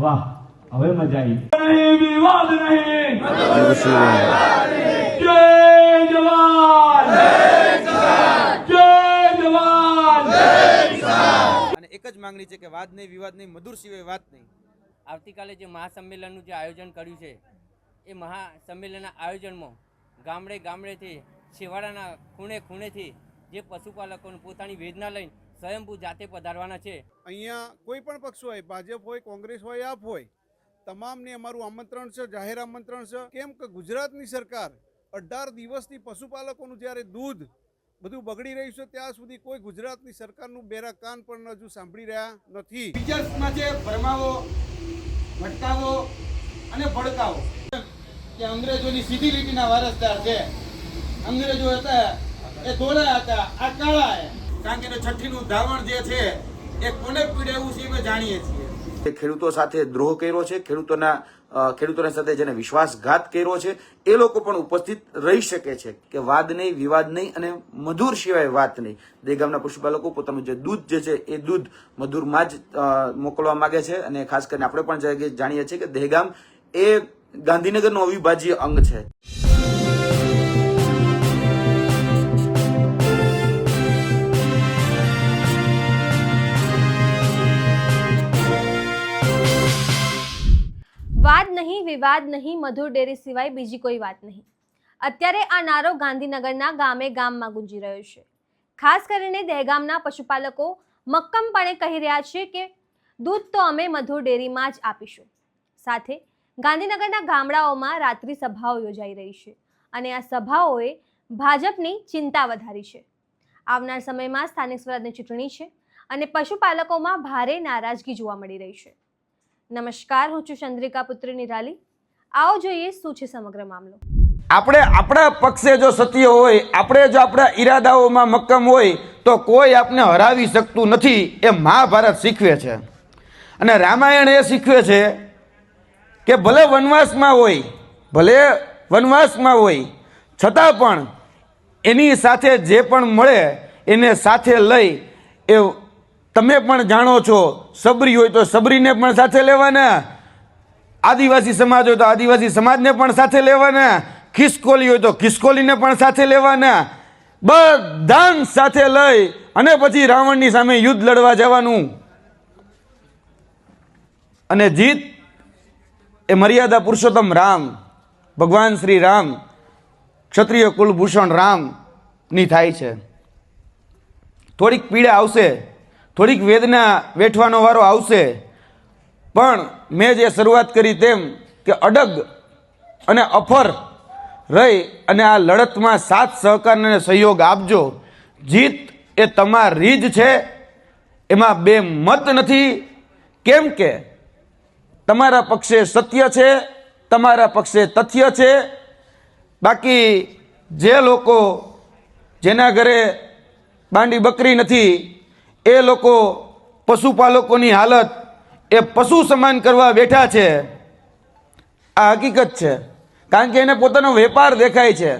વાહ, હવે મજા આવી. નહીં વિવાદ નહીં, જય જવાન, જય જવાન. અને એક જ માંગણી છે કે વાદ નહીં, વિવાદ નહીં, મધુર સિવાય વાત નહીં. આવતીકાલે જે મહાસંમેલનનું જે આયોજન કર્યું છે એ મહાસંમેલનના આયોજનમાં ગામડે ગામડેથી છેવાડાના ખૂણે ખૂણેથી જે પશુપાલકોને પોતાની વેદના લઈને સ્વયંભૂ જાતે પધારવાના છે. અહીંયા કોઈ પણ પક્ષ હોય, ભાજપ હોય, કોંગ્રેસ હોય, આપ હોય, તમામને અમારું આમંત્રણ છે, જાહેર આમંત્રણ છે. કેમ કે ગુજરાતની સરકાર 18 દિવસથી પશુપાલકોનું જ્યારે દૂધ બધું બગડી રહ્યું છે ત્યાં સુધી કોઈ ગુજરાતની સરકારનું બેરા કાન પણ હજુ સાંભળી રહ્યા નથી. ફીચર્સમાં છે ભરમાવો, ભટકાવો અને ભડકાવો કે અંગ્રેજોની સીધી લીટીના વારસદાર છે. અંગ્રેજો હતા એ ધોળા હતા, આ કાળા છે. કારણ કે છઠ્ઠીનું ધાવણ જે છે એ કોને પીડાવ્યું છે અમે જાણીએ છીએ. ખેડૂતો સાથે દ્રોહ કર્યો છે, ખેડૂતોની સાથે જેને વિશ્વાસઘાત કર્યો છે એ લોકો પણ ઉપસ્થિત રહી શકે છે. કે વાદ નહીં, વિવાદ નહીં અને મધુર સિવાય વાત નહીં. દહેગામના પશુપાલકો પોતાનું જે દૂધ જે છે એ દૂધ મધુરમાં જ મોકલવા માંગે છે. અને ખાસ કરીને આપણે પણ જાણીએ છીએ કે દહેગામ એ ગાંધીનગરનું અવિભાજ્ય અંગ છે. વાદ નહીં, વિવાદ નહીં, મધુર ડેરી સિવાય બીજી કોઈ વાત નહીં. અત્યારે આ નારો ગાંધીનગરના ગામે ગામમાં ગુંજી રહ્યો છે. ખાસ કરીને દહેગામના પશુપાલકો મક્કમપણે કહી રહ્યા છે કે દૂધ તો અમે મધુર ડેરીમાં જ આપીશું. સાથે ગાંધીનગરના ગામડાઓમાં રાત્રિ સભાઓ યોજાઈ રહી છે અને આ સભાઓએ ભાજપની ચિંતા વધારી છે. આવનાર સમયમાં સ્થાનિક સ્વરાજની ચૂંટણી છે અને પશુપાલકોમાં ભારે નારાજગી જોવા મળી રહી છે. નમસ્કાર, હું છું ચંદ્રિકા પુત્રી નિરાલી. આવો જોઈએ શું છે સમગ્ર મામલો. આપણે આપણા પક્ષે જો સત્ય હોય, આપણે જો આપણા ઈરાદાઓમાં મક્કમ હોય તો કોઈ આપને હરાવી શકતું નથી. એ મહાભારત શીખવે છે અને રામાયણ એ શીખવે છે કે ભલે વનવાસમાં હોય છતાં પણ એની સાથે જે પણ મળે એને સાથે લઈ, એ તમે પણ જાણો છો, સબરી હોય તો સબરીને પણ સાથે લેવાના, આદિવાસી સમાજ હોય તો આદિવાસી સમાજને પણ સાથે લેવાના, ખિસકોલી હોય તો ખિસકોલીને પણ સાથે લેવાના, બધાને સાથે લઈ અને પછી રાવણની સામે યુદ્ધ લડવા જવાનું. અને જીત એ મર્યાદા પુરુષોત્તમ રામ, ભગવાન શ્રી રામ, ક્ષત્રિય કુલભૂષણ રામની થાય છે. થોડીક પીડા આવશે, થોડીક વેદના વેઠવાનો વારો આવશે, પણ મેં જે શરૂઆત કરી તેમ કે અડગ અને અફર રહી અને આ લડતમાં સાથ સહકાર અને સહયોગ આપજો. જીત એ તમારી જ છે, એમાં બે મત નથી. કેમ કે તમારા પક્ષે સત્ય છે, તમારા પક્ષે તથ્ય છે. બાકી જે લોકો જેના ઘરે બાંડી બકરી નથી એ લોકો પશુપાલકોની હાલત એ પશુ સમાન કરવા બેઠા છે. આ હકીકત છે. કારણ કે એને પોતાનો વેપાર દેખાય છે,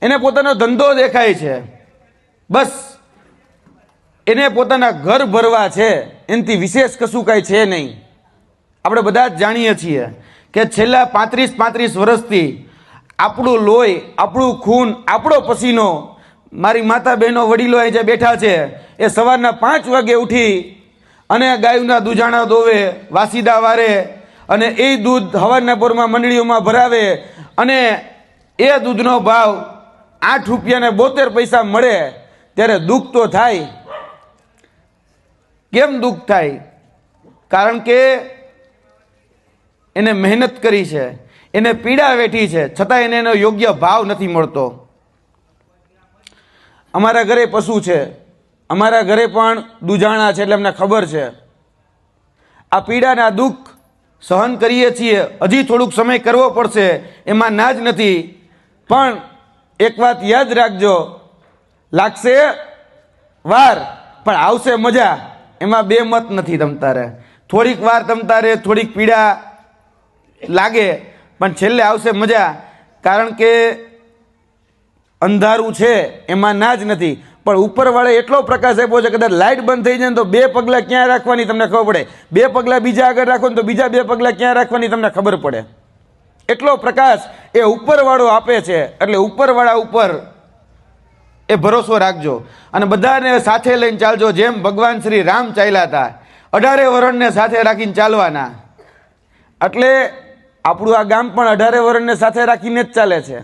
એને પોતાનો ધંધો દેખાય છે, બસ એને પોતાના ઘર ભરવા છે, એનાથી વિશેષ કશું કાંઈ છે નહીં. આપણે બધા જ જાણીએ છીએ કે છેલ્લા 35 વર્ષથી આપણું લોહી, આપણું ખૂન, આપણો પસીનો, મારી માતા બહેનો વડીલો અહીં જે બેઠા છે એ સવારના 5 વાગે ઉઠી અને ગાયના દૂધાણા દોવે, વાસીદા વારે અને એ દૂધ હવારના પોરમાં મંડળીઓમાં ભરાવે અને એ દૂધનો ભાવ 8 રૂપિયા ને 72 પૈસા મળે ત્યારે દુઃખ તો થાય. કેમ દુઃખ થાય? કારણ કે એને મહેનત કરી છે, એને પીડા વેઠી છે, છતાં એને એનો યોગ્ય ભાવ નથી મળતો. અમારા ઘરે પશુ છે, અમારા ઘરે પણ દૂધાણા છે, એટલે અમને ખબર છે. આ પીડાના દુઃખ સહન કરીએ છીએ. હજી થોડુંક સમય કરવો પડશે, એમાં ના જ નથી. પણ એક વાત યાદ રાખજો, લાગશે વાર પણ આવશે મજા. એમાં બે મત નથી. તમતારે થોડીક વાર, તમતારે થોડીક પીડા લાગે પણ છેલ્લે આવશે મજા. કારણ કે અંધારું છે એમાં ના જ નથી. પણ ઉપરવાળે એટલો પ્રકાશ આપ્યો છે, કદાચ લાઇટ બંધ થઈ જાય ને તો 2 પગલાં ક્યાં રાખવાની તમને ખબર પડે, 2 પગલાં બીજા આગળ રાખો ને તો બીજા 2 પગલાં ક્યાં રાખવાની તમને ખબર પડે. એટલો પ્રકાશ એ ઉપરવાળો આપે છે. એટલે ઉપરવાળા ઉપર એ ભરોસો રાખજો અને બધાને સાથે લઈને ચાલજો. જેમ ભગવાન શ્રી રામ ચાલ્યા હતા, 18 વરણને સાથે રાખીને ચાલવાના. એટલે આપણું આ ગામ પણ 18 વરણને સાથે રાખીને જ ચાલે છે.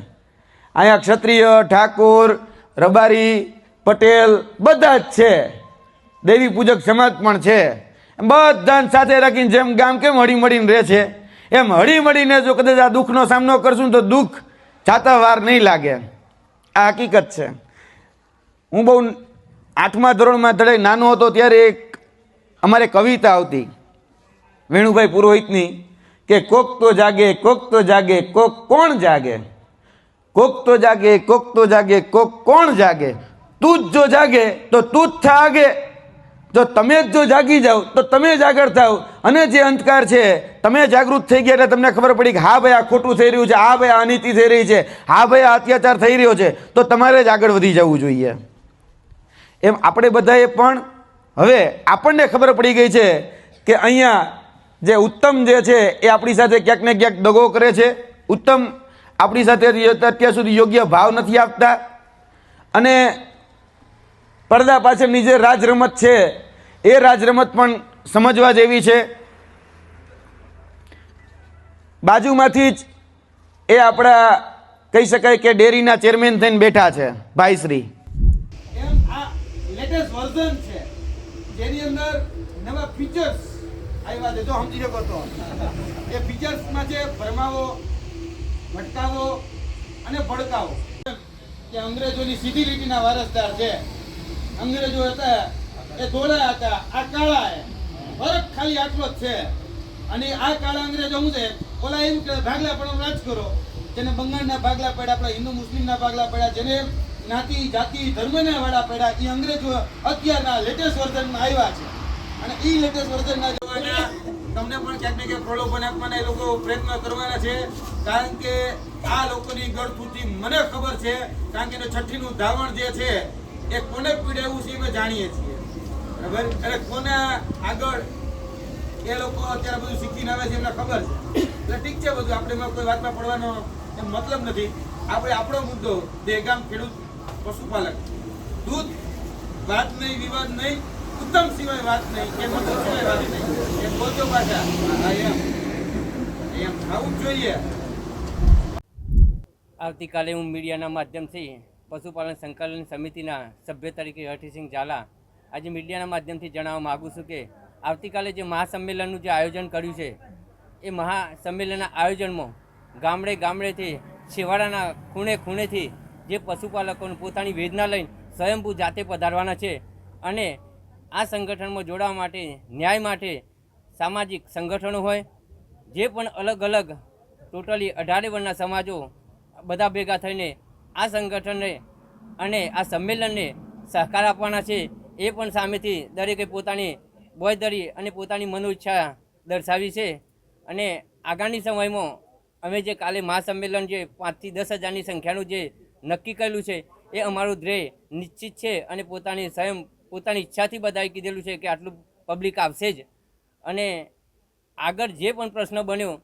અહીંયા ક્ષત્રિય, ઠાકોર, રબારી, પટેલ બધા જ છે. દેવી પૂજક સમાજ પણ છે. બધાને સાથે રાખીને જેમ ગામ કેમ હળી મળીને રહે છે, એમ હળી મળીને જો કદાચ આ દુઃખનો સામનો કરશું તો દુઃખ જાતા વાર નહીં લાગે. આ હકીકત છે. હું બહુ 8મા ધોરણમાં ધડે નાનો હતો ત્યારે એક અમારે કવિતા આવતી વેણુભાઈ પુરોહિતની કે કોક તો જાગે, કોક તો જાગે, કોક કોણ જાગે, કોક તો જાગે, કોક તો જાગે, કોક કોણ જાગે, તું જ જો જાગે તો તું જ થા આગે, જો તમે જ જો જાગી જાઓ તો તમે જ આગળ થાવ. અને જે અંધકાર છે તમે જાગૃત થઈ ગયા એટલે તમને ખબર પડી કે હા ભાઈ આ ખોટું થઈ રહ્યું છે, હા ભાઈ આ અનીતિ થઈ રહી છે, હા ભાઈ આ અત્યાચાર થઈ રહ્યો છે, તો તમારે જ આગળ વધી જવું જોઈએ. એમ આપણે બધાએ પણ હવે આપણને ખબર પડી ગઈ છે કે અહીંયા જે ઉત્તમ જે છે એ આપણી સાથે ક્યાંક ને ક્યાંક દગો કરે છે. ઉત્તમ આપણી સાથે અત્યાર સુધી યોગ્ય ભાવ નથી આપતા અને પડદા પાછળની જે રાજ રમત છે એ રાજ રમત પણ સમજવા જેવી છે. બાજુમાંથી જ એ આપણા કહી શકાય કે ડેરીના ચેરમેન થઈને બેઠા છે ભાઈશ્રી. એમ આ લેટેસ્ટ વર્ઝન છે જેની અંદર નવા ફીચર્સ આવ્યા છે. જો સમજી શકો તો એ ફીચર્સમાં છે ભરમાવો, ભટકાવો અને ભડકાવો. કે અંગ્રેજોની સીધી લીટીના વારસદાર છે. અંગ્રેજો હતા એ ધોળા હતા, આ કાળા છે. ફરક ખાલી આટલો જ છે. અને આ કાળા અંગ્રેજો શું છે, ઓલા એમ કે ભાગલા પણ રાજ કરો, જેને બંગાળના ભાગલા પડ્યા, આપણા હિન્દુ મુસ્લિમના ભાગલા પડ્યા, જેને જ્ઞાતિ જાતિ ધર્મના વાળા પડ્યા, એ અંગ્રેજો અત્યારના લેટેસ્ટ વર્ઝનમાં આવ્યા છે. અને એ લેટેસ્ટ વર્ઝનના જોવાના તમને પણ ક્યાંક ને ક્યાંક પ્રલોભન આપવાના એ લોકો પ્રયત્ન કરવાના છે. કારણ કે આ લોકોની ગળથૂથી મને ખબર છે, કારણ કે એનું છઠ્ઠીનું ધાવણ જે છે એ કોને પીડાવ્યું છે એ અમે જાણીએ છીએ. બરાબર? એટલે કોના આગળ એ લોકો અત્યારે બધું શીખીને આવે છે એમને ખબર છે. એટલે ઠીક છે, બધું આપણે એમાં કોઈ વાતમાં પડવાનો એમ મતલબ નથી. આપણે આપણો મુદ્દો દહેગામ ખેડૂત પશુપાલક, દૂધ વાત નહીં, વિવાદ નહીં, ઉત્તમ સિવાય વાત નહીં, કે મધુર સિવાય વાત નહીં, એમ બોલતો પાછા એમ આવું જ જોઈએ. આવતીકાલે હું મીડિયાના માધ્યમથી પશુપાલન સંકલન સમિતિના સભ્ય તરીકે હઠીસિંહ ઝાલા આજે મીડિયાના માધ્યમથી જણાવવા માગું છું કે આવતીકાલે જે મહાસંમેલનનું જે આયોજન કર્યું છે એ મહાસંમેલનના આયોજનમાં ગામડે ગામડેથી છેવાડાના ખૂણે ખૂણેથી જે પશુપાલકોને પોતાની વેદના લઈને સ્વયંભૂ જાતે પધારવાના છે. અને આ સંગઠનમાં જોડાવા માટે, ન્યાય માટે સામાજિક સંગઠનો હોય, જે પણ અલગ અલગ ટોટલી 18 વર્ણના સમાજો બધા ભેગા થઈને આ સંગઠનને અને આ સંમેલનને સહકાર આપવાના છે. એ પણ સામેથી દરેકે પોતાની બોયદરી અને પોતાની મનોઈચ્છા દર્શાવી છે. અને આગામી સમયમાં અમે જે કાલે મહાસંમેલન જે 5 થી 10 હજારની સંખ્યાનું જે નક્કી કરેલું છે એ અમારું ધ્યેય નિશ્ચિત છે. અને પોતાની ઈચ્છાથી બધાએ કીધેલું છે કે આટલું પબ્લિક આવશે જ. અને આગળ જે પણ પ્રશ્ન બન્યો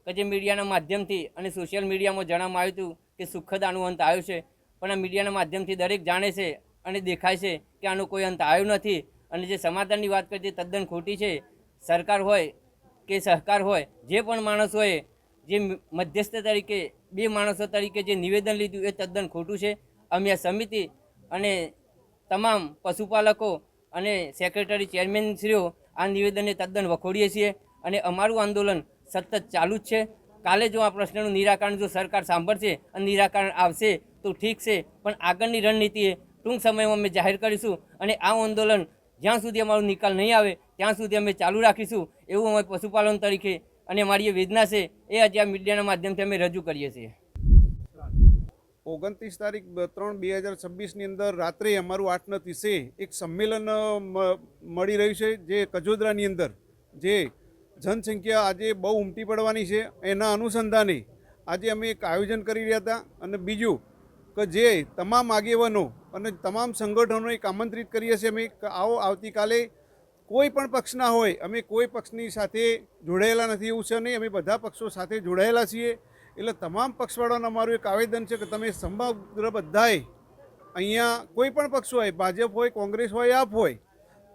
કે જે મીડિયાના માધ્યમથી અને સોશિયલ મીડિયામાં જણાવવામાં આવ્યું હતું કે સુખદ આનો અંત આવ્યો છે, પણ આ મીડિયાના માધ્યમથી દરેક જાણે છે અને દેખાય છે કે આનો કોઈ અંત આવ્યો નથી. અને જે સમાધાનની વાત કરી તે તદ્દન ખોટી છે. સરકાર હોય કે સહકાર હોય, જે પણ માણસ હોય, જે મધ્યસ્થ તરીકે 2 માણસો તરીકે જે નિવેદન લીધું એ તદ્દન ખોટું છે. અમે આ સમિતિ અને તમામ પશુપાલકો અને સેક્રેટરી ચેરમેનશ્રીઓ આ નિવેદનને તદ્દન વખોડીએ છીએ. અને અમારું આંદોલન સતત ચાલુ જ છે. કાલે જો આ પ્રશ્નનું નિરાકરણ જો સરકાર સાંભળશે અને નિરાકરણ આવશે તો ઠીક છે, પણ આગળની રણનીતિએ ટૂંક સમયમાં અમે જાહેર કરીશું. અને આ આંદોલન જ્યાં સુધી અમારો નિકાલ નહીં આવે ત્યાં સુધી અમે ચાલુ રાખીશું, એવું અમે પશુપાલન તરીકે અને અમારી એ વેદના છે એ આજે આ મીડિયાના માધ્યમથી અમે રજૂ કરીએ છીએ. 29 તારીખ 3/2026ની અંદર રાત્રે અમારું 8:30 એક સંમેલન મળી રહ્યું છે, જે કજોદરાની અંદર જે જનસંખ્યા આજે બહુ ઉમટી પડવાની છે. એના અનુસંધાને આજે અમે એક આયોજન કરી રહ્યા હતા. અને બીજું કે જે તમામ આગેવાનો અને તમામ સંગઠનો એક આમંત્રિત કરીએ છીએ અમે આવો આવતીકાલે કોઈ પણ પક્ષના હોય અમે કોઈ પક્ષની સાથે જોડાયેલા નથી એવું છે નહીં, અમે બધા પક્ષો સાથે જોડાયેલા છીએ. એટલે તમામ પક્ષવાળાનું અમારું એક આવેદન છે કે તમે સમગ્ર બધાએ અહીંયા કોઈ પણ પક્ષ હોય, ભાજપ હોય, કોંગ્રેસ હોય, આપ હોય,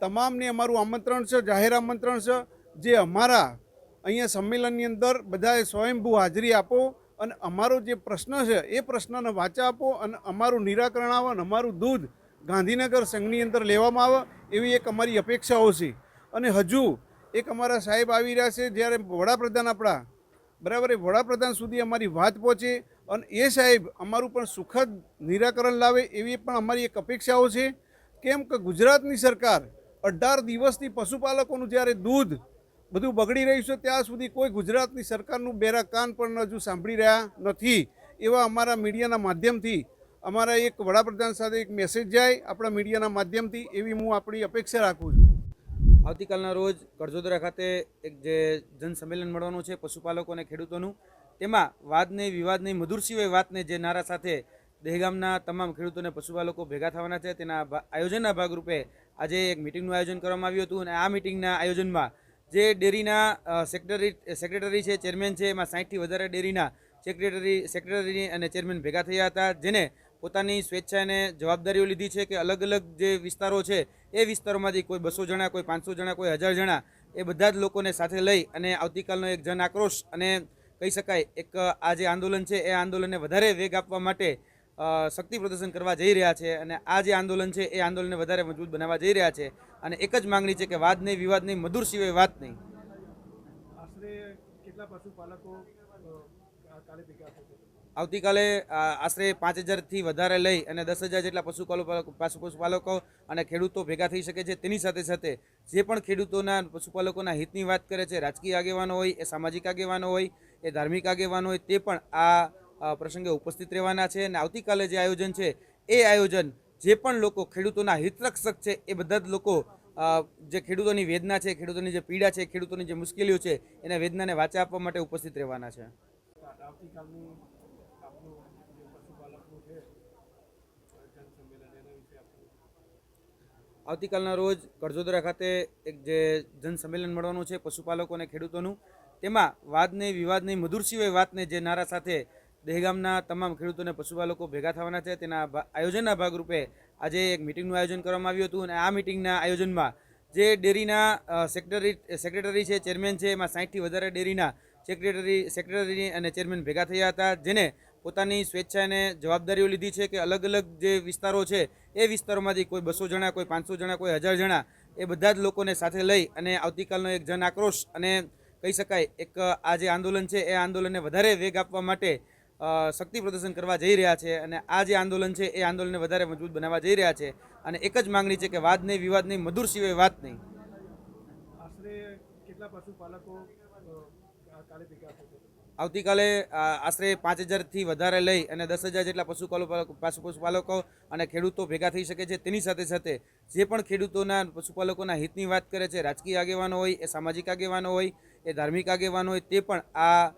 તમામને અમારું આમંત્રણ છે, જાહેર આમંત્રણ છે. જે અમારા અહીંયા સંમેલનની અંદર બધાએ સ્વયંભૂ હાજરી આપો અને અમારો જે પ્રશ્ન છે એ પ્રશ્નને વાચા આપો અને અમારું નિરાકરણ આવે અને અમારું દૂધ ગાંધીનગર સંઘની અંદર લેવામાં આવે એવી એક અમારી અપેક્ષાઓ છે. અને હજુ એક અમારા સાહેબ આવી રહ્યા છે, જ્યારે વડાપ્રધાન આપણા બરાબર એ વડાપ્રધાન સુધી અમારી વાત પહોંચે અને એ સાહેબ અમારું પણ સુખદ નિરાકરણ લાવે એવી પણ અમારી એક અપેક્ષાઓ છે. કેમ કે ગુજરાતની સરકાર 18 દિવસથી પશુપાલકોનું જ્યારે દૂધ બધું બગડી રહ્યું છે ત્યાં સુધી કોઈ ગુજરાતની સરકારનું બેરા કાન પણ હજુ સાંભળી રહ્યા નથી. એવા અમારા મીડિયાના માધ્યમથી અમારા એક વડાપ્રધાન સાથે એક મેસેજ જાય આપણા મીડિયાના માધ્યમથી, એવી હું આપણી અપેક્ષા રાખું છું. આવતીકાલના રોજ કડજોદરા ખાતે એક જે જનસંમેલન મળવાનું છે પશુપાલકો અને ખેડૂતોનું, તેમાં વાદ નહીં, વિવાદ નહીં, મધુર સિવાય વાતને જે નારા સાથે દહેગામના તમામ ખેડૂતોને પશુપાલકો ભેગા થવાના છે તેના આયોજનના ભાગરૂપે આજે એક મિટિંગનું આયોજન કરવામાં આવ્યું હતું. અને આ મિટિંગના આયોજનમાં જે ડેરીના સેક્રેટરી છે, ચેરમેન છે, એમાં 60થી વધારે ડેરીના સેક્રેટરી અને ચેરમેન ભેગા થયા હતા, જેને પોતાની સ્વેચ્છાને જવાબદારીઓ લીધી છે કે અલગ અલગ જે વિસ્તારો છે એ વિસ્તારોમાંથી કોઈ 200 જણા, કોઈ 500 જણા, કોઈ 1000 જણા એ બધા જ લોકોને સાથે લઈ અને આવતીકાલનો એક જન આક્રોશ અને કહી શકાય એક આ જે આંદોલન છે એ આંદોલનને વધારે વેગ આપવા માટે શક્તિ પ્રદર્શન કરવા જઈ રહ્યા છે. અને આ જે આંદોલન છે એ આંદોલનને વધારે મજબૂત બનાવવા જઈ રહ્યા છે. અને એક જ માંગણી છે કે વાદ નહીં, વિવાદ નહીં, મધુર સિવાય વાત નહીં. આશરે કેટલા પશુપાલકો કાલે ભેગા થશે? આવતીકાલે આશરે 5000થી વધારે લઈ અને 10,000 જેટલા પશુપાલકો અને ખેડૂતો ભેગા થઈ શકે છે. તેની સાથે સાથે જે પણ ખેડૂતોના પશુપાલકોના હિતની વાત કરે છે, રાજકીય આગેવાનો હોય, એ સામાજિક આગેવાનો હોય, એ ધાર્મિક આગેવાનો હોય, તે પણ આ પ્રસંગે ઉપસ્થિત રહેવાના છે. અને આવતીકાલે જે આયોજન છે એ આયોજન જે પણ લોકો ખેડૂતોના હિતરક્ષક છે એ બધા જ લોકો જે ખેડૂતોની વેદના છે, ખેડૂતોની જે પીડા છે, ખેડૂતોની જે મુશ્કેલીઓ છે એના વેદનાને વાચા આપવા માટે ઉપસ્થિત રહેવાના છે. આવતીકાલના રોજ કડજોદરા ખાતે એક જે જનસંમેલન મળવાનું છે પશુપાલકો અને ખેડૂતોનું, તેમાં વાદ નહીં, વિવાદ નહીં, મધુર સિવાય વાતને જે નારા સાથે દહેગામના તમામ ખેડૂતોને પશુપાલકો ભેગા થવાના છે તેના આયોજનના ભાગરૂપે આજે એક મિટિંગનું આયોજન કરવામાં આવ્યું હતું. અને આ મિટિંગના આયોજનમાં જે ડેરીના સેક્રેટરી છે, ચેરમેન છે, એમાં 60થી વધારે ડેરીના સેક્રેટરી અને ચેરમેન ભેગા થયા હતા, જેને પોતાની સ્વેચ્છાને જવાબદારીઓ લીધી છે કે અલગ અલગ જે વિસ્તારો છે એ વિસ્તારોમાંથી કોઈ 200 જણા, કોઈ 500 જણા, કોઈ 1000 જણા એ બધા જ લોકોને સાથે લઈ અને આવતીકાલનો એક જન આક્રોશ અને કહી શકાય એક આ જે આંદોલન છે એ આંદોલનને વધારે વેગ આપવા માટે શક્તિ પ્રદર્શન કરવા જઈ રહ્યા છે. અને આ જે આંદોલન છે એ આંદોલનને વધારે મજબૂત બનાવવા જઈ રહ્યા છે. અને એક જ માંગણી છે કે વાદ નહીં, વિવાદ નહીં, મધુર સિવાય વાત નહીં. આશરે કેટલા પશુપાલકો કાલે ભેગા થશે? આવતીકાલે આશરે 5000થી વધારે લઈ અને 10,000 જેટલા પશુપાલકો અને ખેડૂતો ભેગા થઈ શકે છે. તેની સાથે સાથે જે પણ ખેડૂતોના પશુપાલકોના હિતની વાત કરે છે, રાજકીય આગેવાનો હોય, એ સામાજિક આગેવાનો હોય, એ ધાર્મિક આગેવાનો હોય, તે પણ આ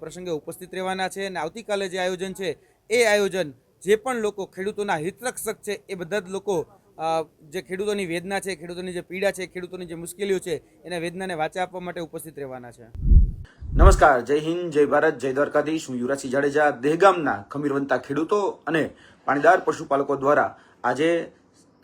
પ્રસંગે ઉપસ્થિત રહેવાના છે. અને આવતીકાલે જે આયોજન છે એ આયોજન જે પણ લોકો ખેડૂતોના હિતરક્ષક છે એ બધા જ લોકો જે ખેડૂતોની વેદના છે, ખેડૂતોની જે પીડા છે, ખેડૂતોની જે મુશ્કેલીઓ છે એના વેદનાને વાચા આપવા માટે ઉપસ્થિત રહેવાના છે. નમસ્કાર, જય હિન્દ, જય ભારત, જય દ્વારકાધીશ. હું યુવરાજસિંહ જાડેજા. દહેગામના ખમીરવંતા ખેડૂતો અને પાણીદાર પશુપાલકો દ્વારા આજે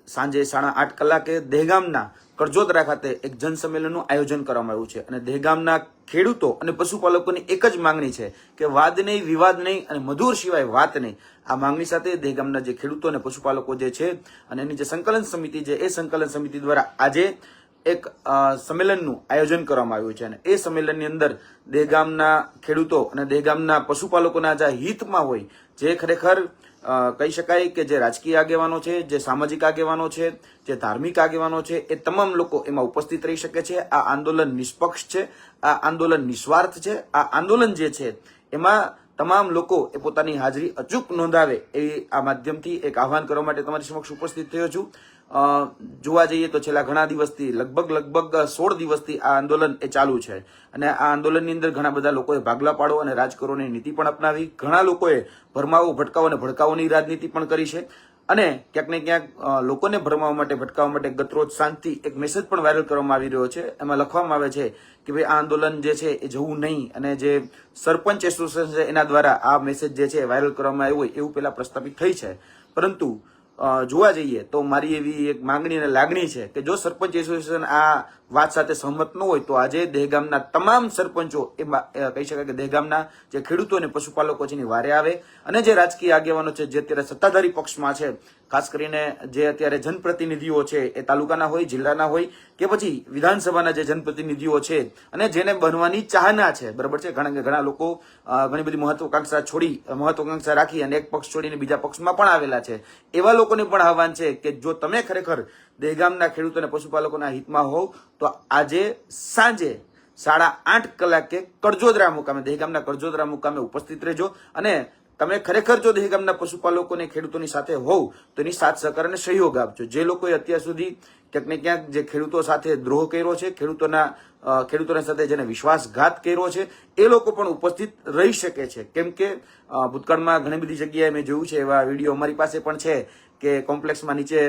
સાંજે 8:30 કલાકે દહેગામના કડજોદરા ખાતે એક જનસંમેલનનું આયોજન કરવામાં આવ્યું છે. અને દહેગામના ખેડૂતો અને પશુપાલકોની એક જ માંગણી છે કે વાદ નહીં, વિવાદ નહીં અને મધુર સિવાય વાત નહીં. આ માંગણી સાથે દહેગામના જે ખેડૂતો અને પશુપાલકો જે છે અને એની જે સંકલન સમિતિ છે એ સંકલન સમિતિ દ્વારા આજે એક સંમેલનનું આયોજન કરવામાં આવ્યું છે. અને એ સંમેલનની અંદર દહેગામના ખેડૂતો અને દહેગામના પશુપાલકોના જે હિતમાં હોય, જે ખરેખર કહી શકાય કે જે રાજકીય આગેવાનો છે, જે સામાજિક આગેવાનો છે, જે ધાર્મિક આગેવાનો છે, એ તમામ લોકો એમાં ઉપસ્થિત રહી શકે છે. આ આંદોલન નિષ્પક્ષ છે, આ આંદોલન નિસ્વાર્થ છે. આ આંદોલન જે છે એમાં તમામ લોકો એ પોતાની હાજરી અચૂક નોંધાવે એવી આ માધ્યમથી એક આહવાન કરવા માટે તમારી સમક્ષ ઉપસ્થિત થયો છું. જોવા જઈએ તો છેલ્લા ઘણા દિવસથી લગભગ 16 દિવસથી આ આંદોલન એ ચાલુ છે. અને આ આંદોલનની અંદર ઘણા બધા લોકોએ ભાગલા પાડો અને રાજકારોની નીતિ પણ અપનાવી. ઘણા લોકોએ ભરમાવો, ભટકાવો અને ભડકાવોની રાજનીતિ પણ કરી છે. અને ક્યાંક ને ક્યાંક લોકોને ભરમાવા માટે ભટકાવવા માટે ગતરોજ સાંજથી એક મેસેજ પણ વાયરલ કરવામાં આવી રહ્યો છે. એમાં લખવામાં આવે છે કે ભાઈ આ આંદોલન જે છે એ જવું નહીં, અને જે સરપંચ એસોસિએશન છે એના દ્વારા આ મેસેજ જે છે વાયરલ કરવામાં આવ્યો હોય એવું પેલા પ્રસ્થાપિત થઈ છે. પરંતુ જોવા જઈએ તો મારી એવી એક માંગણી અને લાગણી છે કે જો સરપંચ એસોસિએશન આ વાત સાથે સહમત ન હોય તો આજે દહેગામના તમામ સરપંચો એ કહી શકાય કે દહેગામના જે ખેડૂતો અને પશુપાલકો છે એની વારે આવે, અને જે રાજકીય આગેવાનો છે જે અત્યારે સત્તાધારી પક્ષમાં છે, ખાસ કરીને જે અત્યારે જનપ્રતિનિધિઓ છે એ તાલુકાના હોય, જિલ્લાના હોય કે પછી વિધાનસભાના જે જનપ્રતિનિધિઓ છે અને જેને બનવાની ચાહના છે, બરાબર છે, ઘણા લોકો ઘણી બધી મહત્વાકાંક્ષા રાખી અને એક પક્ષ છોડીને બીજા પક્ષમાં પણ આવેલા છે. એવા લોકોને પણ આહવાન છે કે જો તમે ખરેખર દહેગામના ખેડૂતો અને પશુપાલકોના હિતમાં હોવ તો આજે સાંજે 8:30 કલાકે કરજોદરા મુકામે, દહેગામના કરજોદરા મુકામે ઉપસ્થિત રહેજો. અને તમે ખરેખર જો દહેગામના પશુપાલકો અને ખેડૂતોની સાથે હોવ તો એની સાથ સહકાર અને સહયોગ આપજો. જે લોકોએ અત્યાર સુધી ક્યાંક ને ક્યાંક જે ખેડૂતો સાથે દ્રોહ કર્યો છે, ખેડૂતોની સાથે જેને વિશ્વાસઘાત કર્યો છે, એ લોકો પણ ઉપસ્થિત રહી શકે છે. કેમ કે ભૂતકાળમાં ઘણી બધી જગ્યાએ મેં જોયું છે, એવા વિડીયો અમારી પાસે પણ છે કે કોમ્પ્લેક્સમાં નીચે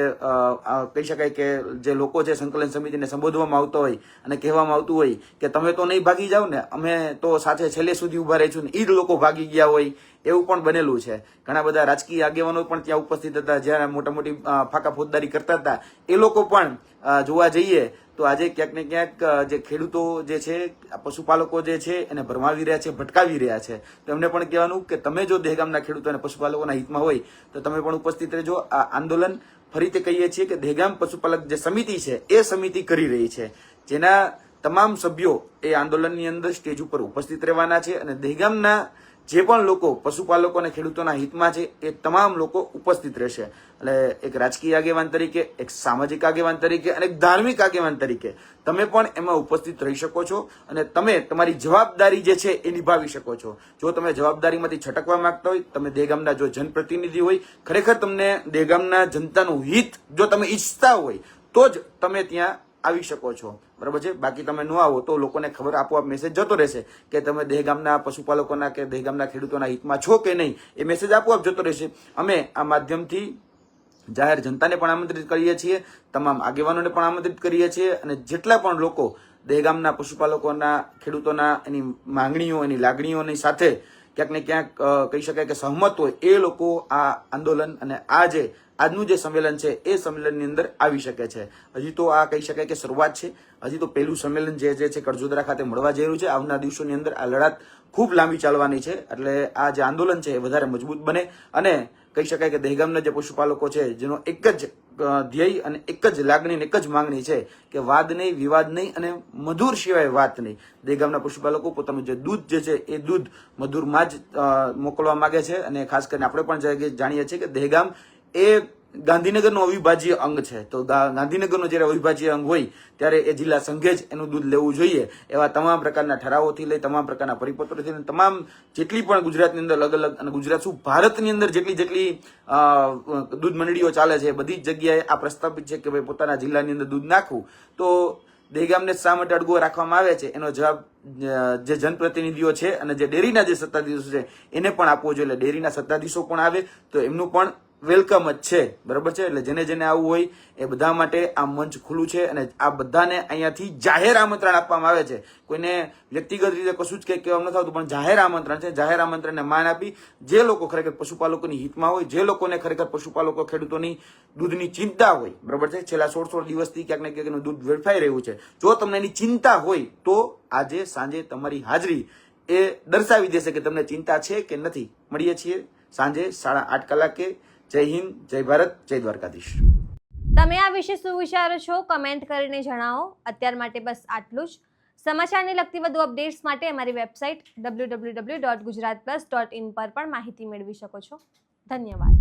કહી શકાય કે જે લોકો છે સંકલન સમિતિને સંબોધવામાં આવતો હોય અને કહેવામાં આવતું હોય કે તમે તો નહીં ભાગી જાવ ને, અમે તો સાથે છેલ્લે સુધી ઉભા રહીશું, ને એ જ લોકો ભાગી ગયા હોય એવું પણ બનેલું છે. ઘણા બધા રાજકીય આગેવાનો પણ ત્યાં ઉપસ્થિત હતા, જ્યાં મોટી ફાકા ફોજદારી કરતા હતા. એ લોકો પણ જોવા જઈએ તો આજે ક્યાંક ને ક્યાંક જે ખેડૂતો જે છે, પશુપાલકો જે છે એને ભરમાવી રહ્યા છે, ભટકાવી રહ્યા છે. તો એમને પણ કહેવાનું કે તમે જો દહેગામના ખેડૂતો અને પશુપાલકોના હિતમાં હોય તો તમે પણ ઉપસ્થિત રહેજો. આ આંદોલન ફરીથી કહીએ છીએ કે દહેગામ પશુપાલક જે સમિતિ છે એ સમિતિ કરી રહી છે, જેના તમામ સભ્યો એ આંદોલનની અંદર સ્ટેજ ઉપર ઉપસ્થિત રહેવાના છે, અને દહેગામના જે પણ લોકો પશુપાલકો અને ખેડૂતોના હિતમાં છે એ તમામ લોકો ઉપસ્થિત રહેશે. એટલે એક રાજકીય આગેવાન તરીકે, એક સામાજિક આગેવાન તરીકે અને એક ધાર્મિક આગેવાન તરીકે તમે પણ એમાં ઉપસ્થિત રહી શકો છો, અને તમે તમારી જવાબદારી જે છે એ નિભાવી શકો છો. જો તમે જવાબદારીમાંથી છટકવા માંગતા હોય, તમે દહેગામના જો જનપ્રતિનિધિ હોય, ખરેખર તમને દહેગામના જનતાનું હિત જો તમે ઈચ્છતા હોય તો જ તમે ત્યાં આવી શકો છો, બરાબર છે. બાકી તમે ન આવો તો લોકોને ખબર આપોઆપ મેસેજ જતો રહેશે કે તમે દહેગામના પશુપાલકોના કે દહેગામના ખેડૂતોના હિતમાં છો કે નહીં, એ મેસેજ આપોઆપ જતો રહેશે. અમે આ માધ્યમથી જાહેર જનતાને પણ આમંત્રિત કરીએ છીએ, તમામ આગેવાનોને પણ આમંત્રિત કરીએ છીએ, અને જેટલા પણ લોકો દહેગામના પશુપાલકોના, ખેડૂતોના એની માંગણીઓ, એની લાગણીઓની સાથે ક્યાંક ને ક્યાંક કહી શકાય કે સહમત હોય એ લોકો આ આંદોલન અને આજનું જે સંમેલન છે એ સંમેલનની અંદર આવી શકે છે. હજી તો આ કહી શકાય કે શરૂઆત છે. હજી તો પહેલું સંમેલન જે છે કરજોદરા ખાતે મળવા જઈ રહ્યું છે. આવનાર દિવસોની અંદર આ લડાત ખૂબ લાંબી ચાલવાની છે. એટલે આ જે આંદોલન છે એ વધારે મજબૂત બને, અને કહી શકાય કે દહેગામના જે પશુપાલકો છે જેનો એક જ ધ્યેય અને એક જ લાગણી અને એક જ માંગણી છે કે વાદ નહીં, વિવાદ નહીં અને મધુર સિવાય વાત નહીં. દહેગામના પશુપાલકો પોતાનું જે દૂધ જે છે એ દૂધ મધુરમાં જ મોકલવા માંગે છે. અને ખાસ કરીને આપણે પણ જાણીએ છીએ કે દહેગામ એ ગાંધીનગરનો અવિભાજ્ય અંગ છે. તો ગાંધીનગરનો જ્યારે અવિભાજ્ય અંગ હોય ત્યારે એ જિલ્લા સંઘે જ એનું દૂધ લેવું જોઈએ. એવા તમામ પ્રકારના ઠરાવોથી લઈ, તમામ પ્રકારના પરિપત્રોથી લઈ, તમામ જેટલી પણ ગુજરાતની અંદર અલગ અલગ, અને ગુજરાત શું ભારતની અંદર જેટલી દૂધ મંડળીઓ ચાલે છે બધી જ જગ્યાએ આ પ્રસ્થાપિત છે કે ભાઈ પોતાના જિલ્લાની અંદર દૂધ નાખવું. તો દહેગામને શા માટે અડગો રાખવામાં આવે છે એનો જવાબ જે જનપ્રતિનિધિઓ છે અને જે ડેરીના જે સત્તાધીશો છે એને પણ આપવો જોઈએ. એટલે ડેરીના સત્તાધીશો પણ આવે તો એમનું પણ વેલકમ જ છે, બરાબર છે. એટલે જેને આવવું હોય એ બધા માટે આ મંચ ખુલ્લું છે, અને આ બધાને અહીંયાથી જાહેર આમંત્રણ આપવામાં આવે છે. કોઈને વ્યક્તિગત રીતે કશું જ કંઈ કહેવામાં નથી આવતું, પણ જાહેર આમંત્રણ છે. જાહેર આમંત્રણને માન આપી જે લોકો ખરેખર પશુપાલકોની હિતમાં હોય, જે લોકોને ખરેખર પશુપાલકો ખેડૂતોની દૂધની ચિંતા હોય, બરાબર છે, છેલ્લા 16 દિવસથી ક્યાંક ને ક્યાંક દૂધ વેડફાઈ રહ્યું છે, જો તમને એની ચિંતા હોય તો આજે સાંજે તમારી હાજરી એ દર્શાવી દેશે કે તમને ચિંતા છે કે નથી. મળીએ છીએ સાંજે 8:30 કલાકે. જય હિન્દ, જય ભારત, જય દ્વારકાધીશ. તમે આ વિશે શું વિચારો છો કમેન્ટ કરીને જણાવો. અત્યાર માટે બસ આટલું જ. સમાચારને લગતી વધુ અપડેટ્સ માટે અમારી વેબસાઇટ www.gujaratplus.in પર પણ માહિતી મેળવી શકો છો. ધન્યવાદ.